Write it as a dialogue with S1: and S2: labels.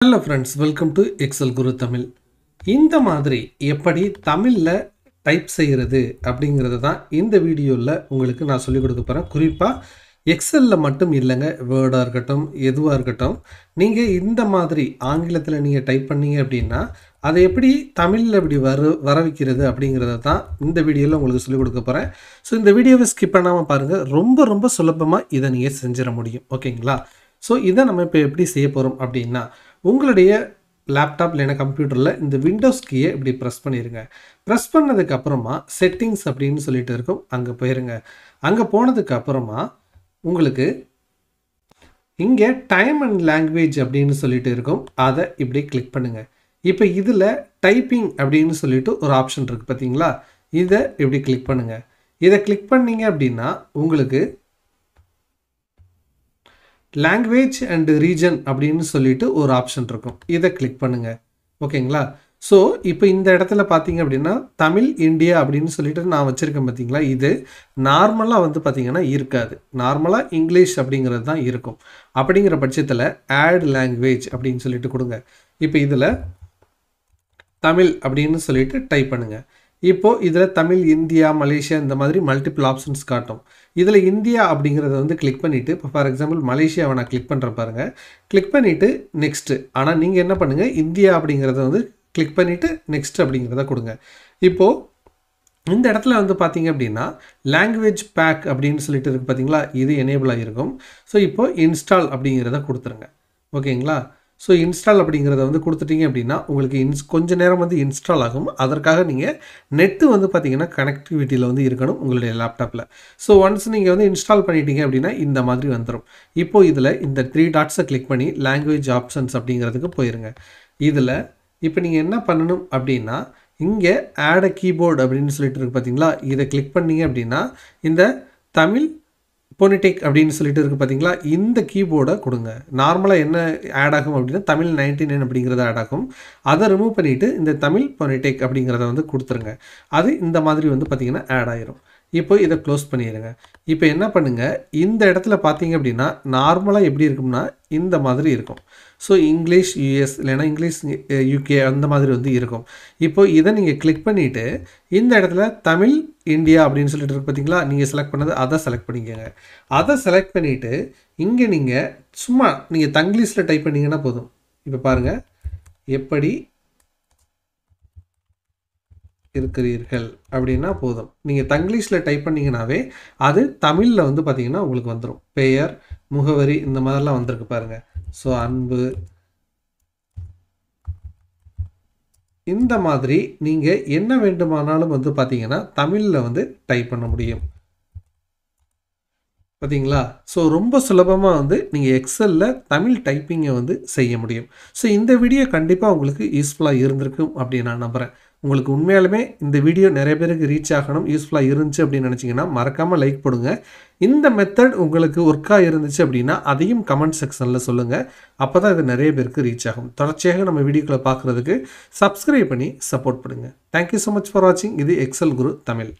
S1: Hello friends, welcome to Excel Guru Tamil. இந்த மாதிரி எப்படி தமிழ்ல டைப் செய்கிறது அப்படிங்கிறது தான் இந்த வீடியோவில் உங்களுக்கு நான் சொல்லிக் கொடுக்க போகிறேன். குறிப்பாக எக்ஸலில் மட்டும் இல்லைங்க, வேர்டாக இருக்கட்டும் எதுவாக இருக்கட்டும், நீங்கள் இந்த மாதிரி ஆங்கிலத்தில் நீங்கள் டைப் பண்ணீங்க அப்படின்னா அதை எப்படி தமிழில் இப்படி வர வைக்கிறது அப்படிங்கிறத தான் இந்த வீடியோவில் உங்களுக்கு சொல்லிக் கொடுக்க போகிறேன். ஸோ இந்த வீடியோவை ஸ்கிப் பண்ணாமல் பாருங்கள், ரொம்ப சுலபமாக இதை நீங்கள் செஞ்சிட முடியும். ஓகேங்களா? ஸோ இதை நம்ம இப்போ எப்படி செய்ய போகிறோம் அப்படின்னா, உங்களுடைய லேப்டாப் இல்லைனா கம்ப்யூட்டரில் இந்த விண்டோஸ் கீயை இப்படி ப்ரெஸ் பண்ணிடுங்க. ப்ரெஸ் பண்ணதுக்கு அப்புறமா செட்டிங்ஸ் அப்படின்னு சொல்லிட்டு இருக்கும், அங்கே போயிருங்க. அங்கே போனதுக்கு அப்புறமா உங்களுக்கு இங்கே டைம் அண்ட் லாங்குவேஜ் அப்படின்னு சொல்லிட்டு இருக்கும், அதை இப்படி கிளிக் பண்ணுங்கள். இப்போ இதில் டைப்பிங் அப்படின்னு சொல்லிட்டு ஒரு ஆப்ஷன் இருக்குது பார்த்தீங்களா, இதை இப்படி கிளிக் பண்ணுங்கள். இதை கிளிக் பண்ணீங்க அப்படின்னா உங்களுக்கு லாங்குவேஜ் அண்ட் ரீஜன் அப்படின்னு சொல்லிட்டு ஒரு ஆப்ஷன் இருக்கும், இதை கிளிக் பண்ணுங்கள். ஓகேங்களா? ஸோ இப்போ இந்த இடத்துல பார்த்தீங்க அப்படின்னா தமிழ் இந்தியா அப்படின்னு சொல்லிட்டு நான் வச்சுருக்கேன் பார்த்தீங்களா, இது நார்மலாக வந்து பார்த்திங்கன்னா இருக்காது, நார்மலாக இங்கிலீஷ் அப்படிங்கிறது தான் இருக்கும். அப்படிங்கிற பட்சத்தில் ஆட் லாங்குவேஜ் அப்படின்னு சொல்லிட்டு கொடுங்க. இப்போ இதில் தமிழ் அப்படின்னு சொல்லிட்டு டைப் பண்ணுங்கள். இப்போது இதில் தமிழ், இந்தியா, மலேசியா இந்த மாதிரி மல்டிபிள் ஆப்ஷன்ஸ் காட்டும். இதில் இந்தியா அப்படிங்கிறத வந்து கிளிக் பண்ணிவிட்டு, இப்போ ஃபார் எக்ஸாம்பிள் மலேசியாவை நான் கிளிக் பண்ணுற பாருங்கள், கிளிக் பண்ணிவிட்டு நெக்ஸ்ட்டு. ஆனால் நீங்கள் என்ன பண்ணுங்கள், இந்தியா அப்படிங்கிறத வந்து கிளிக் பண்ணிவிட்டு நெக்ஸ்ட் அப்படிங்கிறத கொடுங்க. இப்போது இந்த இடத்துல வந்து பார்த்தீங்க அப்படின்னா லாங்குவேஜ் பேக் அப்படின்னு சொல்லிட்டு இருக்குது பார்த்தீங்களா, இது எனேபிள் ஆகிருக்கும். ஸோ இப்போது இன்ஸ்டால் அப்படிங்கிறத கொடுத்துருங்க. ஓகேங்களா? ஸோ இன்ஸ்டால் அப்படிங்கிறத வந்து கொடுத்துட்டிங்க அப்படின்னா உங்களுக்கு கொஞ்ச நேரம் வந்து இன்ஸ்டால் ஆகும். அதற்காக நீங்கள் நெட்டு வந்து பார்த்திங்கன்னா கனெக்டிவிட்டியில் வந்து இருக்கணும் உங்களுடைய லேப்டாப்பில். ஸோ ஒன்ஸ் நீங்கள் வந்து இன்ஸ்டால் பண்ணிட்டீங்க அப்படின்னா இந்த மாதிரி வந்துடும். இப்போது இதில் இந்த 3 டாட்ஸை கிளிக் பண்ணி லாங்குவேஜ் ஆப்ஷன்ஸ் அப்படிங்கிறதுக்கு போயிருங்க. இதில் இப்போ நீங்கள் என்ன பண்ணணும் அப்படின்னா, இங்கே ஆட் அ கீபோர்டு அப்படின்னு சொல்லிட்டு இருக்குது பார்த்தீங்களா, இதை கிளிக் பண்ணிங்க அப்படின்னா இந்த தமிழ் பொனிடெக் அப்படின்னு சொல்லிட்டு இருக்குது பார்த்தீங்களா, இந்த கீபோர்டை கொடுங்க. நார்மலாக என்ன ஆட் ஆகும் அப்படின்னா தமிழ் 99 அப்படிங்கிறத ஆட் ஆகும். அதை ரிமூவ் பண்ணிவிட்டு இந்த தமிழ் பொனிடெக் அப்படிங்கிறத வந்து கொடுத்துருங்க. அது இந்த மாதிரி வந்து பார்த்திங்கன்னா ஆட் ஆயிரும். இப்போ இதை க்ளோஸ் பண்ணிடுங்க. இப்போ என்ன பண்ணுங்கள், இந்த இடத்துல பார்த்தீங்க அப்படின்னா நார்மலாக எப்படி இருக்கும்னா இந்த மாதிரி இருக்கும். ஸோ இங்கிலீஷ் யூஎஸ் இல்லைனா இங்கிலீஷ் யூகே அந்த மாதிரி வந்து இருக்கும். இப்போ இதை நீங்கள் கிளிக் பண்ணிவிட்டு இந்த இடத்துல தமிழ் இந்தியா அப்படின்னு சொல்லிட்டு இருக்கு பார்த்தீங்களா, நீங்கள் செலக்ட் பண்ணது அதை செலக்ட் பண்ணிக்கோங்க. அதை செலக்ட் பண்ணிவிட்டு இங்கே நீங்கள் சும்மா நீங்கள் தங்கிலீஷில் டைப் பண்ணிங்கன்னா போதும். இப்போ பாருங்கள், எப்படி இருக்கிறீர்கள் அப்படின்னா போதும். நீங்கள் தங்கிலீஷில் டைப் பண்ணிங்கனாவே அது தமிழில் வந்து பார்த்திங்கன்னா உங்களுக்கு வந்துடும். பெயர், முகவரி இந்த மாதிரிலாம் வந்திருக்கு பாருங்கள். ஸோ அன்பு, இந்த மாதிரி நீங்கள் என்ன வேண்டுமானாலும் வந்து பார்த்திங்கன்னா தமிழில் வந்து டைப் பண்ண முடியும். பார்த்தீங்களா? ஸோ ரொம்ப சுலபமாக வந்து நீங்கள் எக்ஸலில் தமிழ் டைப்பிங்கை வந்து செய்ய முடியும். ஸோ இந்த வீடியோ கண்டிப்பாக உங்களுக்கு யூஸ்ஃபுல்லாக இருந்திருக்கும் அப்படின்னு நான் நம்புகிறேன். உங்களுக்கு உண்மையாலுமே இந்த வீடியோ நிறைய பேருக்கு ரீச் ஆகணும், யூஸ்ஃபுல்லாக இருந்துச்சு அப்படின்னு நினச்சிங்கன்னா மறக்காமல் லைக் போடுங்க. இந்த மெத்தட் உங்களுக்கு ஒர்க்காக இருந்துச்சு அப்படின்னா அதையும் கமெண்ட் செக்ஷனில் சொல்லுங்கள். அப்போ தான் இது நிறைய பேருக்கு ரீச் ஆகும். தொடர்ச்சியாக நம்ம வீடியோக்களை பார்க்குறதுக்கு சப்ஸ்கிரைப் பண்ணி சப்போர்ட் பண்ணுங்கள். தேங்க்யூ ஸோ மச் ஃபார் வாட்சிங். இது எக்ஸல் குரு தமிழ்.